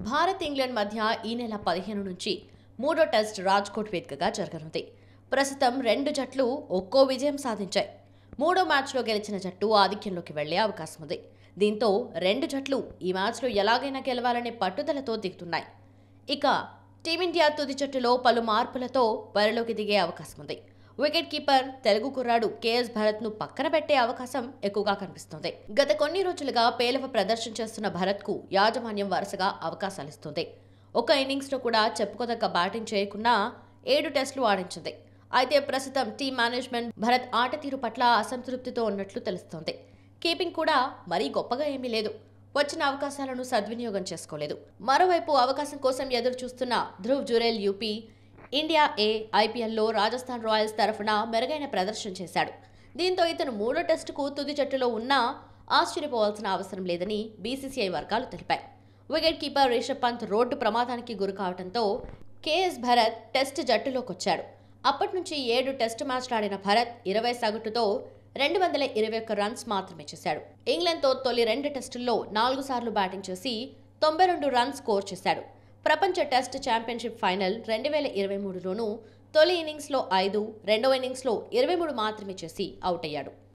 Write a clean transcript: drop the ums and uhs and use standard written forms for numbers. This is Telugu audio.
భారత్ ఇంగ్లాండ్ మధ్య ఈ నెల 15 నుంచి మూడో టెస్ట్ రాజ్కోట్ వేదికగా జరగనుంది. ప్రస్తుతం రెండు జట్లు ఒక్కో విజయం సాధించాయి. మూడో మ్యాచ్లో గెలిచిన జట్టు ఆధిక్యంలోకి వెళ్లే అవకాశం ఉంది. దీంతో రెండు జట్లు ఈ మ్యాచ్లో ఎలాగైనా గెలవాలనే పట్టుదలతో దిగుతున్నాయి. ఇక టీమిండియా తుది జట్టులో పలు మార్పులతో బరిలోకి దిగే అవకాశం ఉంది. వికెట్ కీపర్ తెలుగు కుర్రాడు కేఎస్ భరత్ ను పక్కన పెట్టే అవకాశం ఎక్కువగా కనిపిస్తోంది. గత కొన్ని రోజులుగా పేలవ ప్రదర్శన చేస్తున్న భరత్ కు యాజమాన్యం వరుసగా అవకాశాలిస్తుంది. ఒక ఇన్నింగ్స్ లో కూడా చెప్పుకోదగ్గ బ్యాటింగ్ చేయకున్నా 7 టెస్టులు ఆడించింది. అయితే ప్రస్తుతం టీం మేనేజ్మెంట్ భరత్ ఆట తీరు పట్ల అసంతృప్తితో ఉన్నట్లు తెలుస్తోంది. కీపింగ్ కూడా మరీ గొప్పగా ఏమీ లేదు. వచ్చిన అవకాశాలను సద్వినియోగం చేసుకోలేదు. మరోవైపు అవకాశం కోసం ఎదురు చూస్తున్న ధ్రువ్ జురేల్ యూపీ ఇండియా ఐపీఎల్లో రాజస్థాన్ రాయల్స్ తరఫున మెరుగైన ప్రదర్శన చేశాడు. దీంతో ఇతను మూడో టెస్టుకు తుది జట్టులో ఉన్నా ఆశ్చర్యపోవాల్సిన అవసరం లేదని బీసీసీఐ వర్గాలు తెలిపాయి. Wicket keeper Rishabh Pant road ప్రమాదానికి గురి కావడంతో కేఎస్ భరత్ టెస్ట్ జట్టులోకొచ్చాడు. అప్పటి నుంచి 7 టెస్టు మ్యాచ్లు ఆడిన భరత్ 20 సగటుతో 221 రన్స్ మాత్రమే చేశాడు. ఇంగ్లాండ్తో తొలి 2 టెస్టుల్లో 4 సార్లు బ్యాటింగ్ చేసి 92 రన్స్ స్కోర్ చేశాడు. ప్రపంచ టెస్ట్ ఛాంపియన్షిప్ ఫైనల్ 2023లోనూ తొలి ఇన్నింగ్స్లో 5, రెండవ ఇన్నింగ్స్లో 23 మాత్రమే చేసి అవుట్ అయ్యాడు.